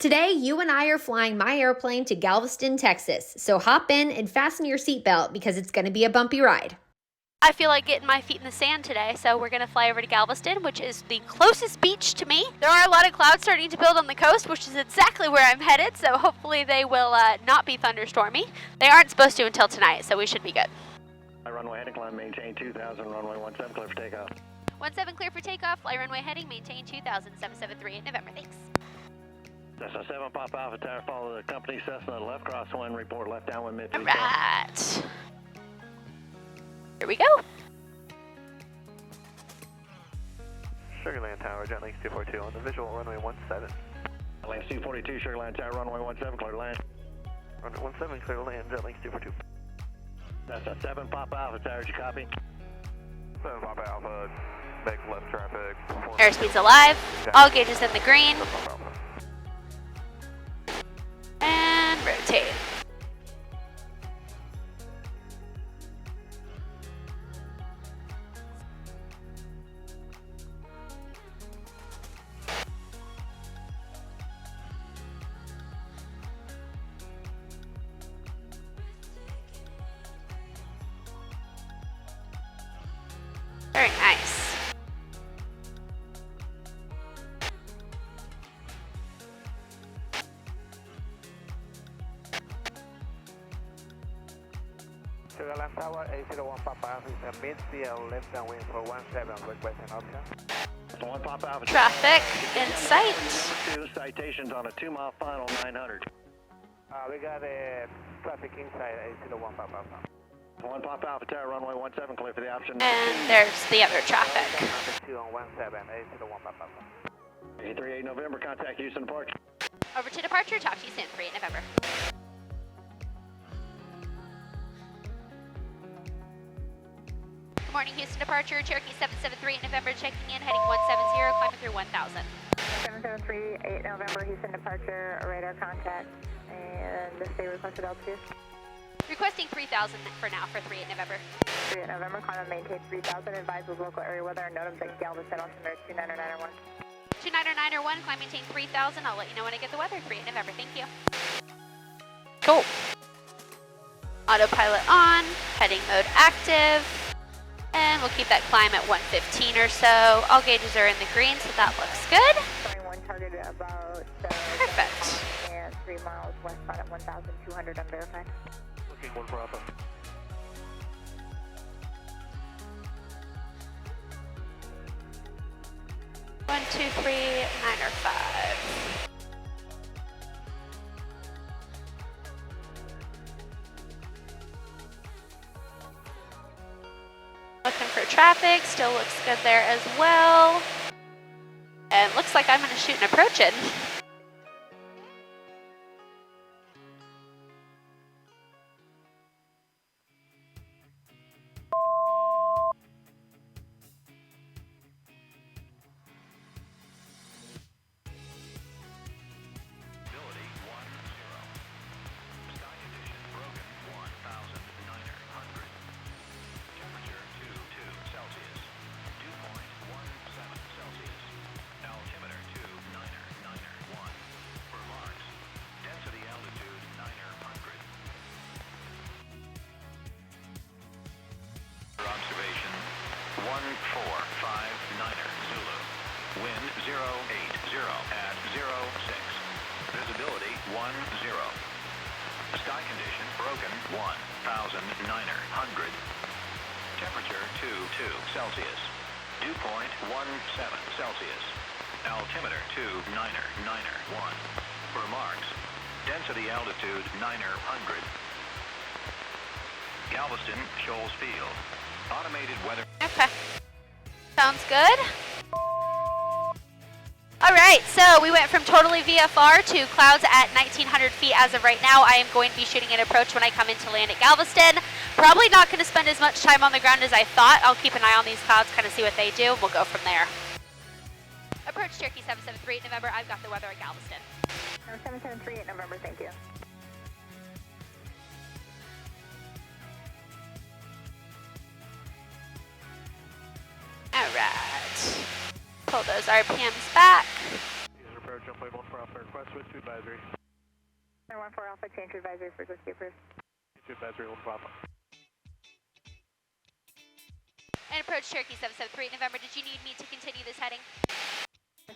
Today, you and I are flying my airplane to Galveston, Texas. So hop in and fasten your seatbelt because it's going to be a bumpy ride. I feel like getting my feet in the sand today, so we're going to fly over to Galveston, which is the closest beach to me. There are a lot of clouds starting to build on the coast, which is exactly where I'm headed, so hopefully they will not be thunderstormy. They aren't supposed to until tonight, so we should be good. Runway heading, climb, maintain 2000, runway 17 clear for takeoff. 17 clear for takeoff, fly runway heading, maintain 2000, 773 November, thanks. Cessna 7, Pop Alpha Tower, follow the company Cessna, left crosswind, report left downwind, mid. All right. Here we go. Sugarland Tower, Jet Links 242 on the visual, runway 17. Land 242, Sugarland Tower, runway 17, clear to land. Runway 17, clear to land, Jet Links 242. Cessna 7, Pop Alpha Tower, did you copy? 7 Papa Alpha, make left traffic. Airspeed's alive. All gauges in the green. And rotate. Very nice. Sugarland Tower, 801 Papa Alpha is a mid-CL left downwind for 17, requesting option. 1 Pop Alpha. Traffic in sight. 2 citations on a 2-mile final, 900. We got a traffic inside 801 Papa Alpha. 1 Pop Alpha Tower, runway 17, clear for the option. And there's the other traffic. Traffic 2 on 17, 801 Papa Alpha. 38 November, contact Houston departure. Over to departure, talk to you soon, 3 November. Good morning, Houston departure, Cherokee 773 November, checking in, heading 170, climbing through 1000. 773, 8 November, Houston departure, radar contact, and the stay requested altitude. Requesting 3000 for now for 3 November. 3 November, climb and maintain 3000, advise with local area weather, and note of the Galveston altimeter 29901. 29901, climb maintain 3000, I'll let you know when I get the weather, 3 November, thank you. Cool. Autopilot on, heading mode active. And we'll keep that climb at 115 or so. All gauges are in the green, so that looks good. Showing one target at about Perfect. and 3 miles westbound at 1,200 unverified. Looking 1 Papa. One, two, 3, 9 or 5. Looking for traffic, still looks good there as well. And looks like I'm going to shoot an approach in. Observation 1459er Zulu. Wind 080 at 06. Visibility 10. Sky condition broken 1009er 100. Temperature 22 Celsius. Dew point 17 Celsius. Altimeter 29er 1. Remarks. Density altitude 9er 100. Galveston, Shoals Field. Automated weather. Okay. Sounds good. All right, so we went from totally VFR to clouds at 1,900 feet as of right now. I am going to be shooting an approach when I come in to land at Galveston. Probably not going to spend as much time on the ground as I thought. I'll keep an eye on these clouds, kind of see what they do. We'll go from there. Approach Cherokee 773 November. I've got the weather at Galveston. 773, 8 November, thank you. All right. Pull those RPMs back. User approach on play 1 for Alpha request switch to advisory. 914 Alpha, change to advisory, frequency approved. Change to advisory, 1 Papa. And approach Cherokee 773 November. Did you need me to continue this heading?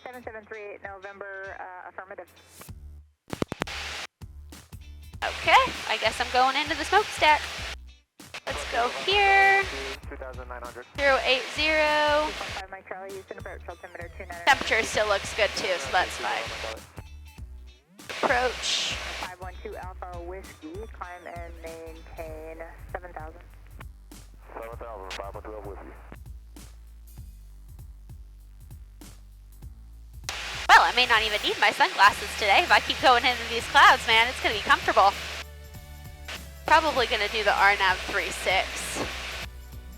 7738 November, affirmative. Okay, I guess I'm going into the smokestack. Let's go here. 2,900. 080. 2.5 Mike Charlie, Houston approach, altimeter 29. Temperature still looks good too, so that's fine. Approach. 512 Alpha Whiskey, climb and maintain 7,000. 7,000, 512 with you. Well, I may not even need my sunglasses today. If I keep going into these clouds, man, it's going to be comfortable. Probably going to do the RNAV 36.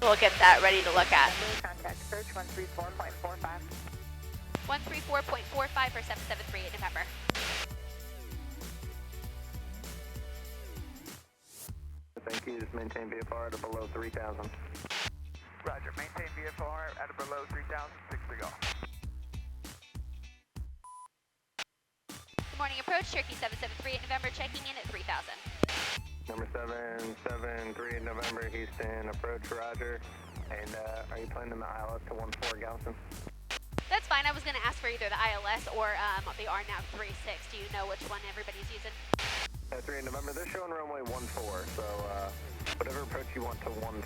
We'll get that ready to look at. Contact search 134.45. 134.45 for 773 in November. Thank you. Just maintain VFR at or below 3,000. Roger, maintain VFR at or below 3,000, 6 to go. Good morning, approach Cherokee 773 in November, checking in at 3,000. Number 773 November, Houston, approach, roger. And are you planning the ILS to 14 Galveston? That's fine. I was going to ask for either the ILS or the RNAV 36. Do you know which one everybody's using? 3 November, they're showing runway 14, so whatever approach you want to 14.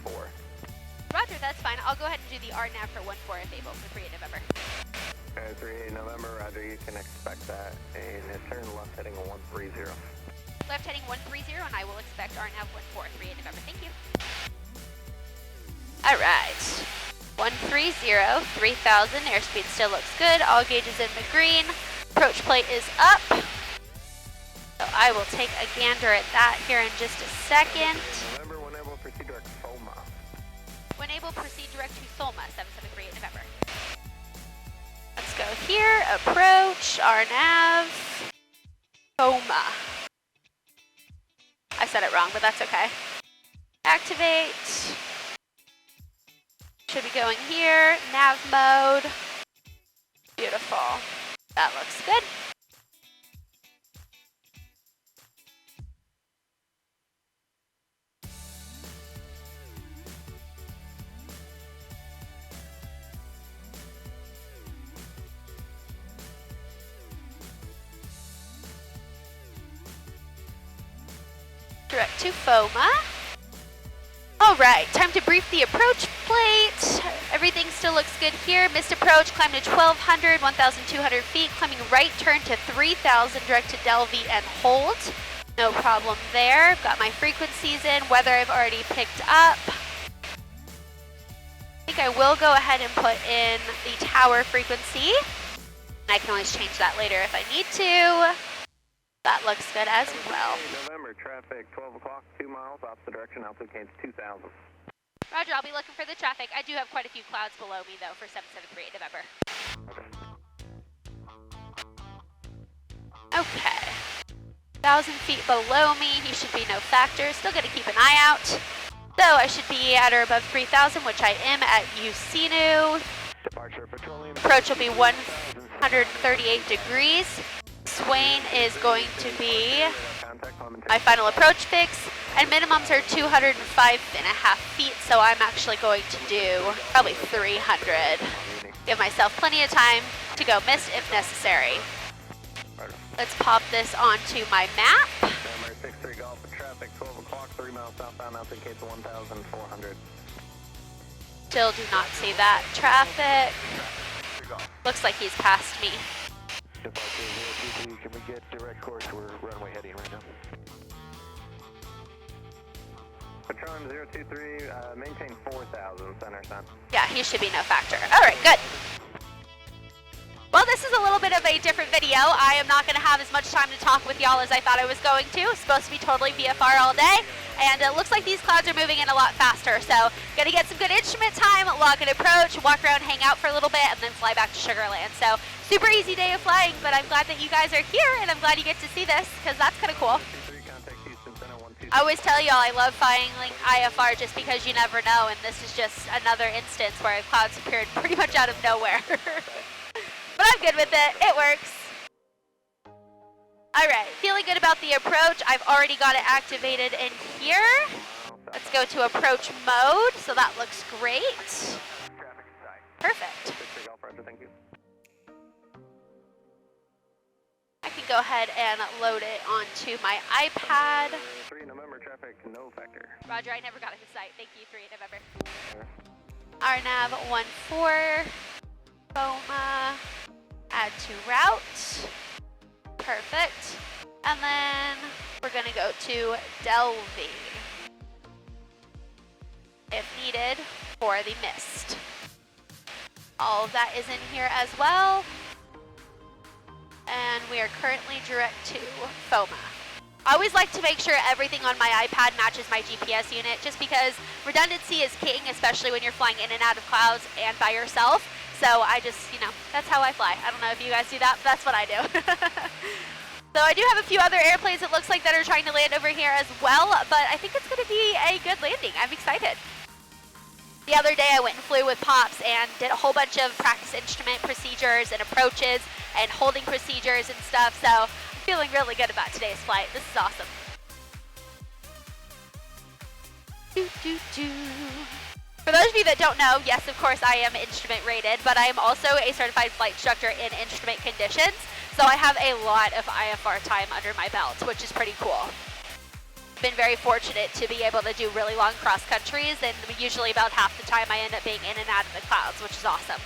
Roger, that's fine. I'll go ahead and do the RNAV for 14 if able for 3 November. 3 November, roger, you can expect that. And turn left heading 130. Left heading 130, and I will expect RNAV 14, 3 November. Thank you. All right. 130, 3,000. Airspeed still looks good. All gauges in the green. Approach plate is up. So I will take a gander at that here in just a second. November, when able, proceed direct to Soma. When able, proceed direct to Solma, 773 in November. Let's go here. Approach, RNAV, Soma. I said it wrong, but that's okay. Activate. Should be going here. Nav mode. Beautiful. That looks good. Direct to FOMA. All right, time to brief the approach plate. Everything still looks good here. Missed approach, climb to 1,200, 1,200 feet. Climbing right, turn to 3,000, direct to Delvi and hold. No problem there. Got my frequencies in. Weather I've already picked up. I think I will go ahead and put in the tower frequency. I can always change that later if I need to. That looks good as well. November, traffic 12 o'clock, 2 miles, opposite direction, altitude gains 2,000. Roger, I'll be looking for the traffic. I do have quite a few clouds below me though for 773 in November. Okay. 1,000 feet below me, he should be no factor. Still gonna keep an eye out. So I should be at or above 3,000, which I am at Usinu. Departure petroleum. Approach will be 138 degrees. Swain is going to be my final approach fix, and minimums are 205.5 feet, so I'm actually going to do probably 300. Give myself plenty of time to go mist if necessary. Let's pop this onto my map. Number 63 Golf traffic 12 o'clock, 3 miles southbound, altitude gains 1,400. Still do not see that traffic. Looks like he's past me. Departure 023, can we get direct course? We're runway heading right now. Patron 023, maintain 4,000, center sun. Yeah, he should be no factor. All right, good. Well, this is a little bit of a different video. I am not going to have as much time to talk with y'all as I thought I was going to. It's supposed to be totally VFR all day, and it looks like these clouds are moving in a lot faster. So, going to get some good instrument time, log and approach, walk around, hang out for a little bit, and then fly back to Sugarland. So, super easy day of flying, but I'm glad that you guys are here, and I'm glad you get to see this, because that's kind of cool. I always tell y'all I love flying IFR just because you never know, and this is just another instance where clouds appeared pretty much out of nowhere. But I'm good with it. It works. All right, feeling good about the approach. I've already got it activated in here. Let's go to approach mode. So that looks great. Traffic inside. Perfect. 63 Golf Roger, thank you. I can go ahead and load it onto my iPad. 3 November traffic, no factor. Roger, I never got into sight. Thank you, 3 November. RNAV 14, FOMA, add to route. Perfect. And then we're gonna go to Delvey, if needed, for the mist. All of that is in here as well. And we are currently direct to FOMA. I always like to make sure everything on my iPad matches my GPS unit, just because redundancy is king, especially when you're flying in and out of clouds and by yourself. So I just, that's how I fly. I don't know if you guys do that, but that's what I do. So I do have a few other airplanes, it looks like, that are trying to land over here as well, but I think it's going to be a good landing. I'm excited. The other day I went and flew with Pops and did a whole bunch of practice instrument procedures and approaches and holding procedures and stuff, so I'm feeling really good about today's flight. This is awesome. For those of you that don't know, yes, of course, I am instrument rated, but I am also a certified flight instructor in instrument conditions, so I have a lot of IFR time under my belt, which is pretty cool. Been very fortunate to be able to do really long cross countries, and usually about half the time I end up being in and out of the clouds, which is awesome.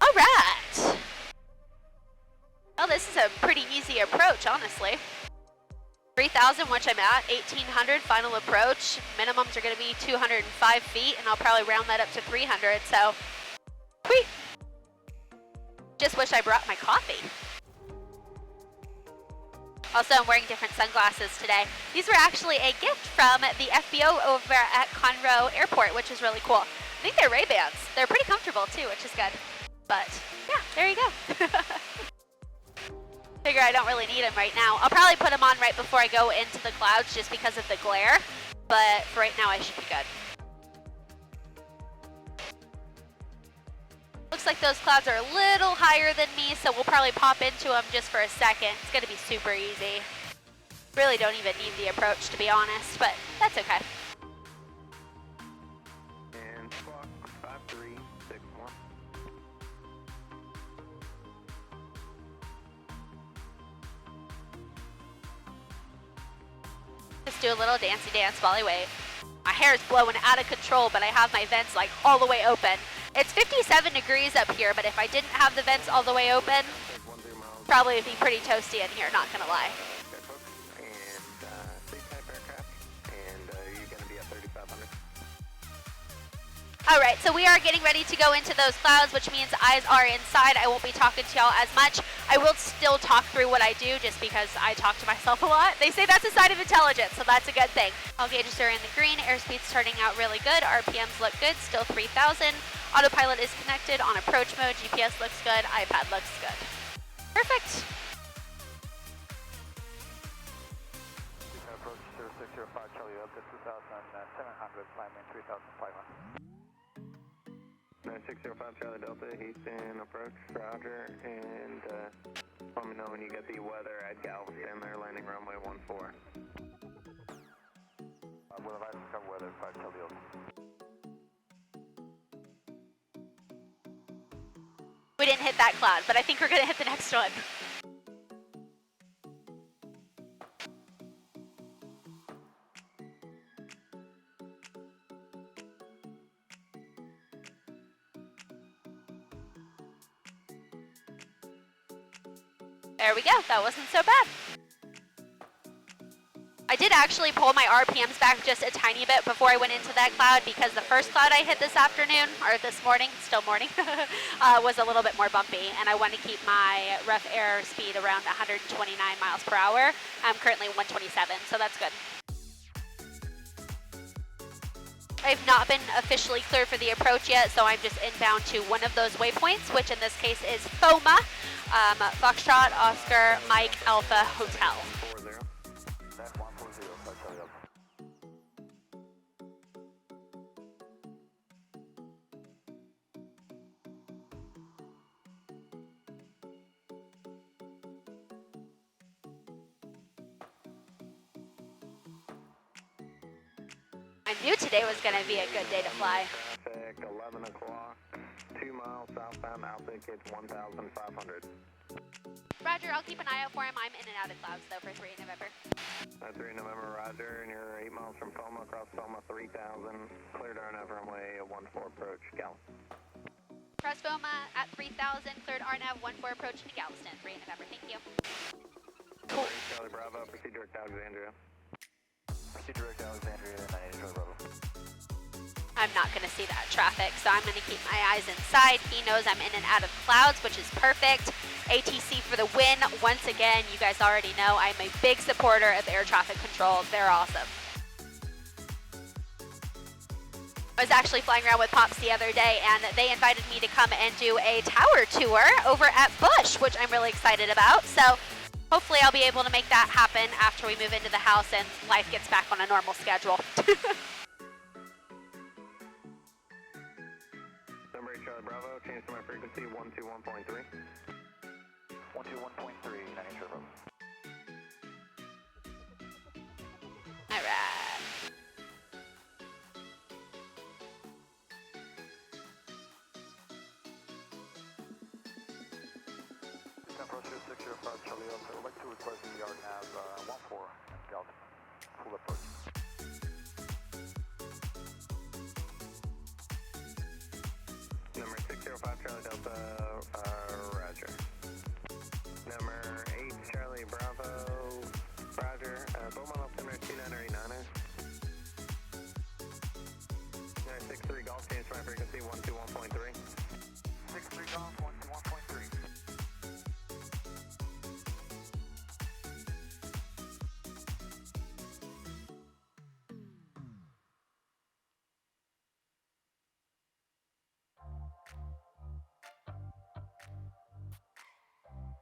All right. Well, this is a pretty easy approach, honestly. 3,000, which I'm at, 1,800 final approach. Minimums are going to be 205 feet, and I'll probably round that up to 300, so whee! Just wish I brought my coffee. Also, I'm wearing different sunglasses today. These were actually a gift from the FBO over at Conroe Airport, which is really cool. I think they're Ray-Bans. They're pretty comfortable too, which is good. But yeah, there you go. Figure I don't really need them right now. I'll probably put them on right before I go into the clouds just because of the glare. But for right now, I should be good. Looks like those clouds are a little higher than me, so we'll probably pop into them just for a second. It's gonna be super easy. Really don't even need the approach, to be honest, but that's okay. And squawk 5361. Just do a little dancey dance while I wait. My hair is blowing out of control, but I have my vents like all the way open. It's 57 degrees up here, but if I didn't have the vents all the way open, probably would be pretty toasty in here, not gonna lie. And C-type aircraft, and you're going to be at 3,500. All right, so we are getting ready to go into those clouds, which means eyes are inside. I won't be talking to y'all as much. I will still talk through what I do just because I talk to myself a lot. They say that's a sign of intelligence, so that's a good thing. All gauges are in the green. Airspeed's turning out really good. RPMs look good, still 3,000. Autopilot is connected on approach mode. GPS looks good. iPad looks good. Perfect. Approach 0605 Charlie up to 2,700, climbing 3,500. 9605 Charlie Delta, Houston approach, Roger, and let me know when you get the weather at Galveston there, landing runway 14. We'll advise to cover weather 5 Charlie Delta. We didn't hit that cloud, but I think we're gonna hit the next one. There we go, that wasn't so bad. I did actually pull my RPMs back just a tiny bit before I went into that cloud because the first cloud I hit this afternoon, or this morning, still morning, was a little bit more bumpy, and I want to keep my rough air speed around 129 miles per hour. I'm currently 127, so that's good. I've not been officially cleared for the approach yet, so I'm just inbound to one of those waypoints, which in this case is FOMA, Foxtrot, Oscar, Mike, Alpha, Hotel. 40. That's 140, 5 Charlie Delta. I knew today was going to be a good day to fly. Traffic 11 o'clock, 2 miles southbound, altitude 1,500. Roger, I'll keep an eye out for him. I'm in and out of clouds though for 3 November. 3 November, Roger, and you're 8 miles from Toma, across Toma 3000, cleared RNAV runway 14 approach, Galveston. Cross Boma at 3000, cleared RNAV 14 approach to Galveston, 3 November, thank you. Cool. Charlie Bravo, proceed direct Alexandria. Proceed direct Alexandria, 98 Charlie Bravo. I'm not going to see that traffic, so I'm going to keep my eyes inside. He knows I'm in and out of clouds, which is perfect. ATC for the win. Once again, you guys already know I'm a big supporter of air traffic control. They're awesome. I was actually flying around with Pops the other day, and they invited me to come and do a tower tour over at Bush, which I'm really excited about. So hopefully I'll be able to make that happen after we move into the house and life gets back on a normal schedule. Number 8 Charlie Bravo, change to my frequency 121.3. 121.3, 98 Charlie Bravo. All right. Approach 605 Charlie Alpha. I would like to request the RNAV 14 Galveston. Full approach. Number 605 Charlie Delta, Roger. Number 8 Charlie Bravo, Roger. Beaumont altimeter 2989er. Number 63 Golf, change to my frequency 121.3. 63 Golf, 121.3.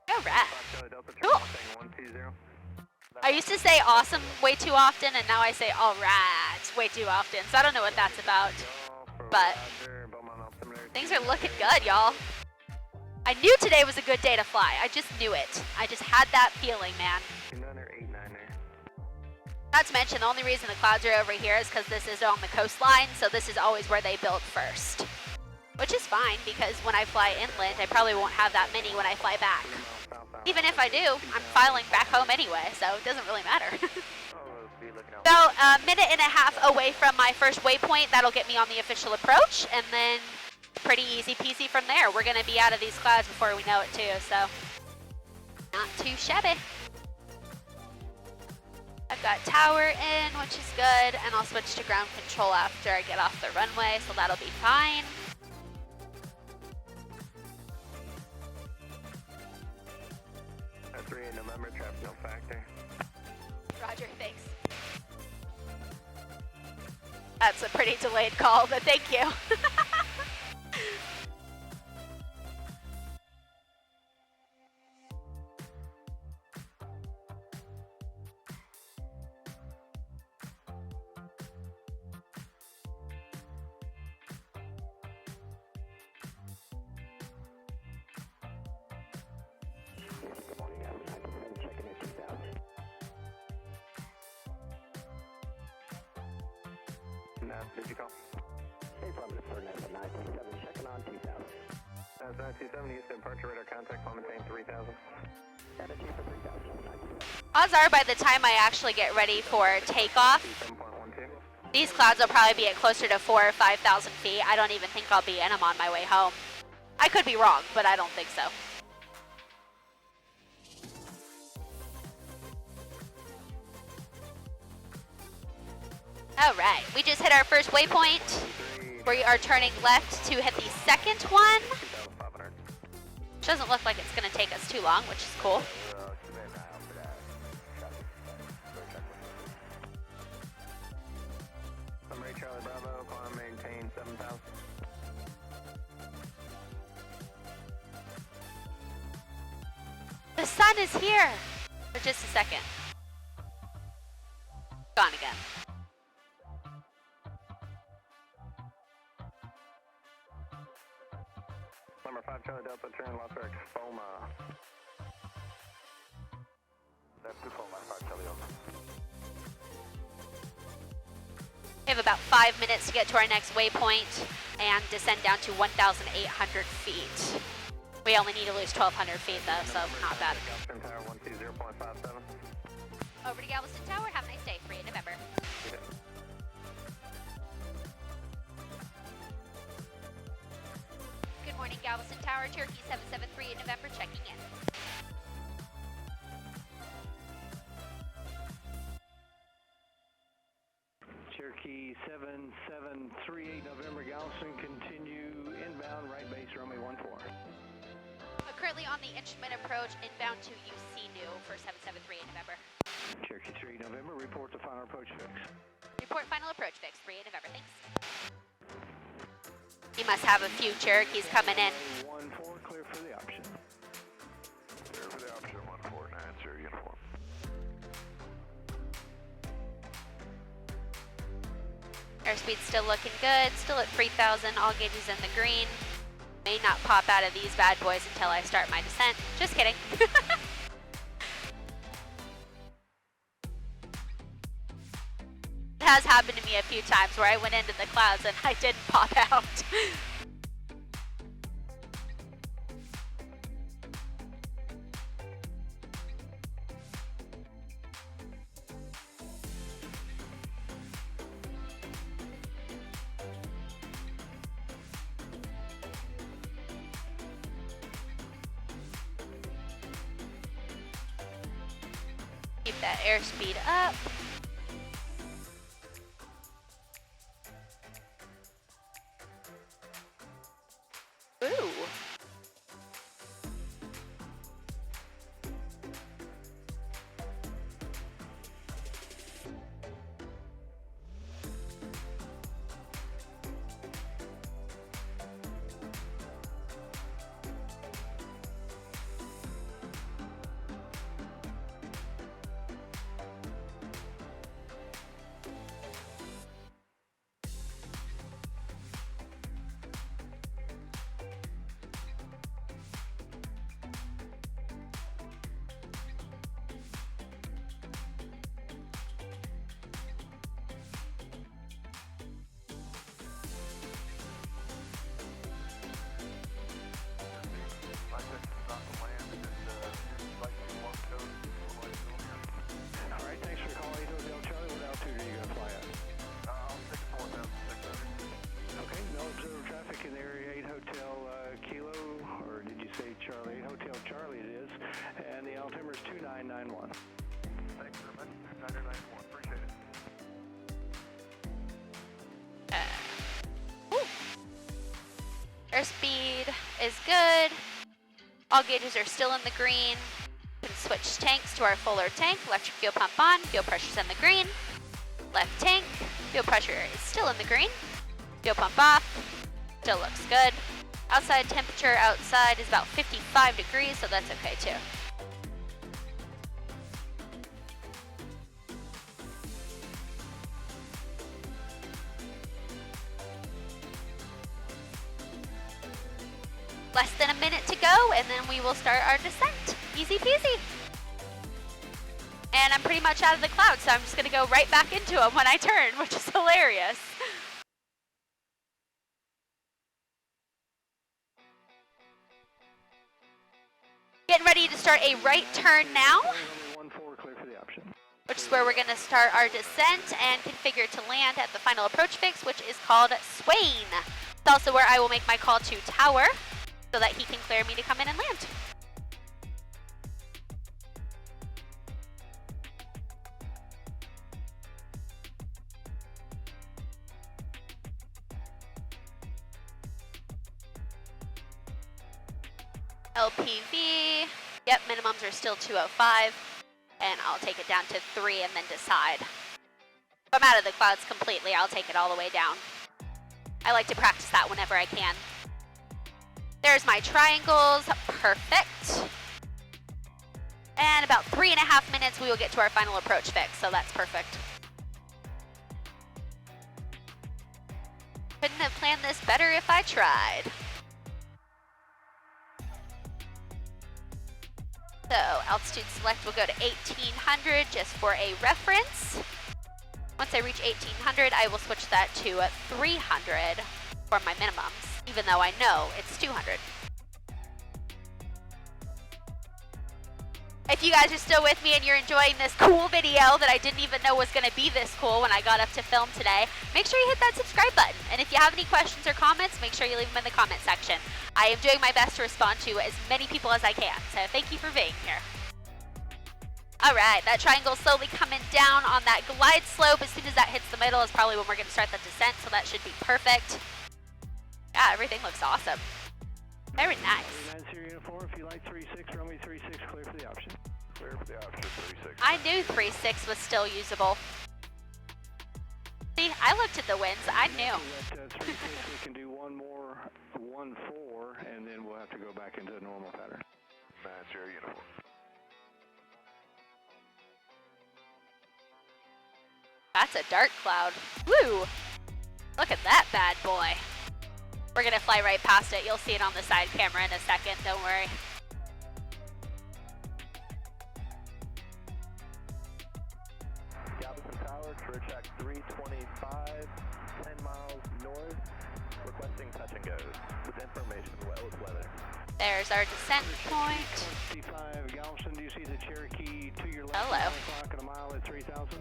All right. Charlie Delta, turn Cool. Mustang 120. I used to say awesome way too often, and now I say all right way too often. So I don't know what that's about, but things are looking good, y'all. I knew today was a good day to fly. I just knew it. I just had that feeling, man. 29er, 89er. Not to mention, the only reason the clouds are over here is because this is on the coastline, so this is always where they build first. Which is fine, because when I fly inland, I probably won't have that many when I fly back. Even if I do, I'm filing back home anyway, so it doesn't really matter. About a minute and a half away from my first waypoint, that'll get me on the official approach, and then pretty easy peasy from there. We're going to be out of these clouds before we know it too, so not too shabby. I've got tower in, which is good, and I'll switch to ground control after I get off the runway, so that'll be fine. At 3 November, traffic no factor. Roger, thanks. That's a pretty delayed call, but thank you. Did you call? Hey, Affirmative, for NASA 927, checking on 2000. That's 927, Houston, departure radar contact, climb maintain 3000. Energy for 3000, 927. Odds are by the time I actually get ready for takeoff, 7.12. these clouds will probably be at closer to 4,000 or 5,000 feet. I don't even think I'll be in them on my way home. I could be wrong, but I don't think so. All right, we just hit our first waypoint. We are turning left to hit the second one. Which doesn't look like it's going to take us too long, which is cool. Number 8 Charlie Bravo, climb maintain 7000. The sun is here for just a second. Gone again. Number 5 Charlie Delta, turn left for Expoma. That's 2 Foma, 5 Charlie Alpha. We have about 5 minutes to get to our next waypoint and descend down to 1,800 feet. We only need to lose 1,200 feet though, so not bad. Galveston Tower 120.57. Over to Galveston Tower. Have a nice day. Free in November. Good morning, Galveston Tower. Cherokee 773 in November checking in. Cherokee 7738 November Galveston, continue inbound, right base, runway 14. Currently on the instrument approach inbound to UC New for 773 in November. Cherokee 3 November, report the final approach fix. Report final approach fix 3 in November, thanks. You must have a few Cherokees coming in. 14, clear for the option. Clear for the option 149, uniform. Airspeed's still looking good, still at 3,000, all gauges in the green. May not pop out of these bad boys until I start my descent. Just kidding. It has happened to me a few times where I went into the clouds and I didn't pop out. Keep that airspeed up. Ooh. Alright, thanks for calling 8 Hotel Charlie. What altitude are you going to fly at? I'll take 4,600. Okay, no observed traffic in the area 8 Hotel Kilo, or did you say Charlie? 8 Hotel Charlie it is, and the altimeter is 2991. Thanks very much. 2991. Appreciate it. Airspeed is good. All gauges are still in the green. We can switch tanks to our fuller tank. Electric fuel pump on. Fuel pressure's in the green. Left tank. Fuel pressure is still in the green. Fuel pump off. Still looks good. Outside temperature outside is about 55 degrees, so that's okay too. Less than a minute to go, and then we will start our descent. Easy peasy. And I'm pretty much out of the clouds, so I'm just gonna go right back into them when I turn, which is hilarious. Getting ready to start a right turn now, Runway 14, clear for the option. which is where we're gonna start our descent and configure to land at the final approach fix, which is called Swain. It's also where I will make my call to Tower, so that he can clear me to come in and land. LPV, yep, minimums are still 205, and I'll take it down to 3 and then decide. If I'm out of the clouds completely, I'll take it all the way down. I like to practice that whenever I can. There's my triangles, perfect. And about 3.5 minutes, we will get to our final approach fix, so that's perfect. Couldn't have planned this better if I tried. So altitude select will go to 1800 just for a reference. Once I reach 1800, I will switch that to 300 for my minimums, even though I know it's 200. If you guys are still with me and you're enjoying this cool video that I didn't even know was going to be this cool when I got up to film today, make sure you hit that subscribe button. And if you have any questions or comments, make sure you leave them in the comment section. I am doing my best to respond to as many people as I can, so thank you for being here. All right, that triangle slowly coming down on that glide slope. As soon as that hits the middle is probably when we're going to start the descent, so that should be perfect. Yeah, everything looks awesome. Very nice. 39 uniform, if you like 36, runway 36, clear for the option. Clear for the option, 36. I knew 3.6 was still usable. See, I looked at the winds. I knew. At 36, we can do one more 1-4, and then we'll have to go back into the normal pattern. 90 uniform. That's a dark cloud. Woo! Look at that bad boy. We're gonna fly right past it. You'll see it on the side camera in a second, don't worry. Galveston Tower, career track 325, 10 miles north, requesting touch and goes. With information, well with weather. There's our descent point. 25 Galveston, do you see the Cherokee to your left? Hello. 9 o'clock and a mile at 3,000?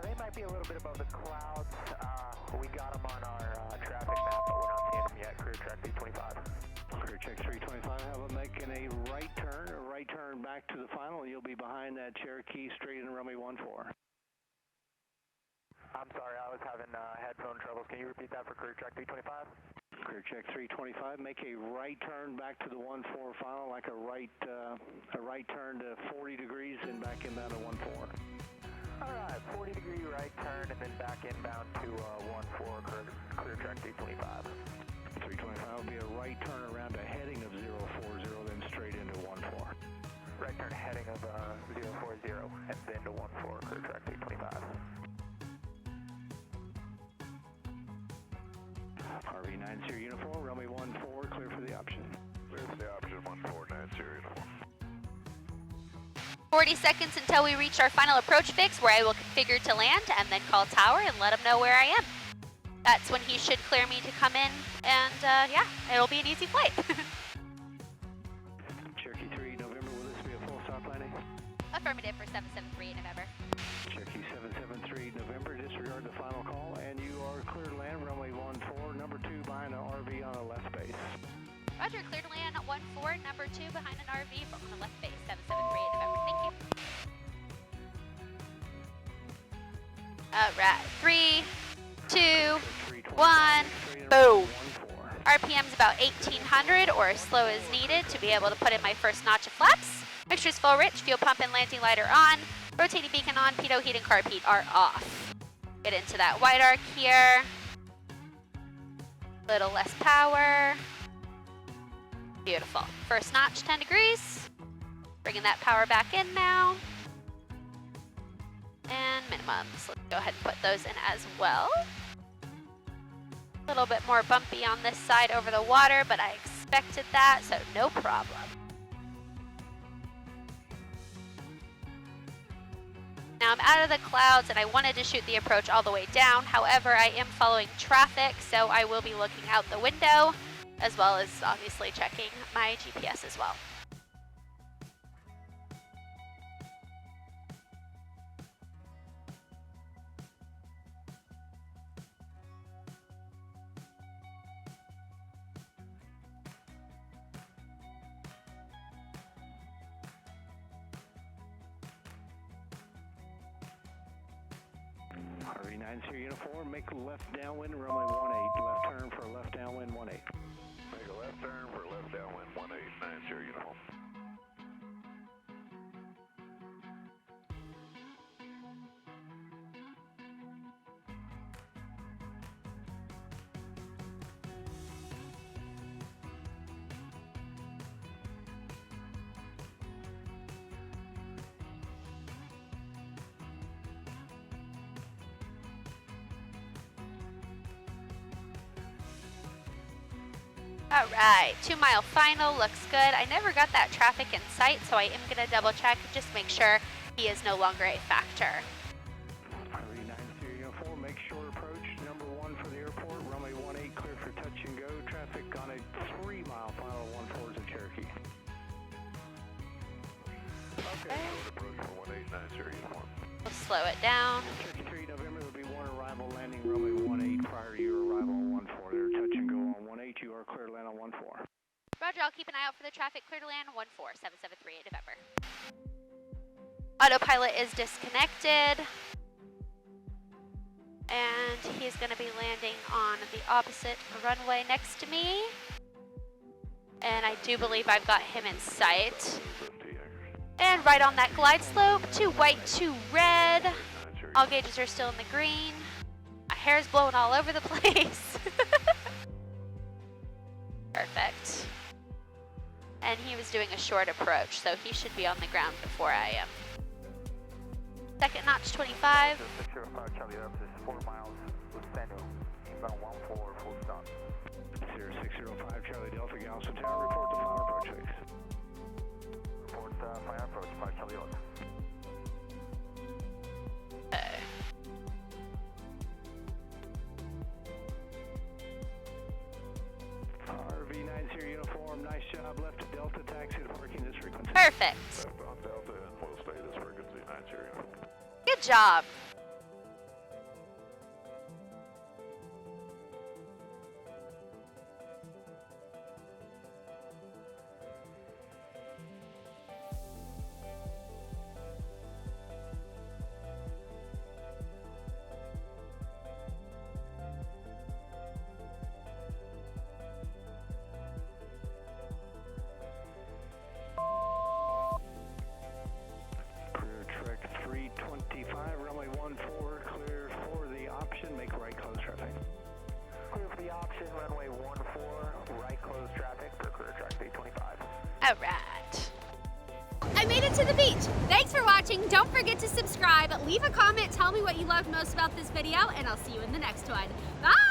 They might be a little bit above the clouds. We got them on our traffic map, but we're not seeing them yet. Career track 325. Career check 325, how about making a right turn back to the final, you'll be behind that Cherokee straight in runway 14. I'm sorry, I was having headphone troubles. Can you repeat that for career track 325? Career check 325, make a right turn back to the 14 final, like a right turn to 40 degrees and back inbound to 14. Alright, 40-degree right turn and then back inbound to 14, career track 325. 325 will be a right turn around a heading of 040, then straight into 14. Right turn heading of 040 and then to 14, career track 325. RV90 uniform, runway 14, clear for the option. Clear for the option, 1490 uniform. 40 seconds until we reach our final approach fix, where I will configure to land and then call tower and let him know where I am. That's when he should clear me to come in, and yeah, it'll be an easy flight. Cherokee 3, November, will this be a full stop landing? Affirmative for 773 November. Cherokee 773, November, disregard the final call, and you are clear to land, runway 14, number 2 behind an RV on the left base. Roger, clear to land 14, number 2 behind an RV on the left base, 773 November. Thank you. All right, 3, 2, 1, boom. RPM's about 1800 or as slow as needed to be able to put in my first notch of flaps. Mixture's full rich, fuel pump and landing lighter on, rotating beacon on, pitot heat and carb heat are off. Get into that wide arc here. Little less power. Beautiful. First notch, 10 degrees. Bringing that power back in now. And minimums. Let's go ahead and put those in as well. A little bit more bumpy on this side over the water, but I expected that, so no problem. Now I'm out of the clouds and I wanted to shoot the approach all the way down. However, I am following traffic, so I will be looking out the window, as well as obviously checking my GPS as well. RV90 uniform, make a left downwind, runway 18, left turn for a left downwind, 18. Make a left turn for left downwind, 1890 uniform. All right, 2 mile final looks good. I never got that traffic in sight, so I am gonna double check just make sure he is no longer a factor. We'll slow it down. Cherokee 3 November, there'll be one arrival landing runway 18 prior to your arrival on 14. They're touch and go on 18. You are clear to land on 14. Roger, I'll keep an eye out for the traffic. Clear to land 14773 November. Autopilot is disconnected. And he's going to be landing on the opposite runway next to me. And I do believe I've got him in sight. And right on that glide slope, 2 white, 2 red. All gauges are still in the green. My hair's blowing all over the place. Perfect. And he was doing a short approach, so he should be on the ground before I am. Second notch 25. 605 Charlie up, this is 4 miles with Samuel, inbound 14, full stop. 0605 Charlie Delta Galveston Tower, report the final approach, please. Report final approach, 5 Charlie Delta. Okay. RV90 uniform, nice job. Left to Delta, taxi to parking this frequency. Perfect. On Delta and we'll stay this frequency 90. Good job. Clear trek 325, runway 14, clear for the option, make right close traffic. Clear for the option, runway 14, right close traffic for clear track 325. All right. I made it to the beach. Thanks for watching. Don't forget to subscribe, leave a comment, tell me what you loved most about this video, and I'll see you in the next one. Bye!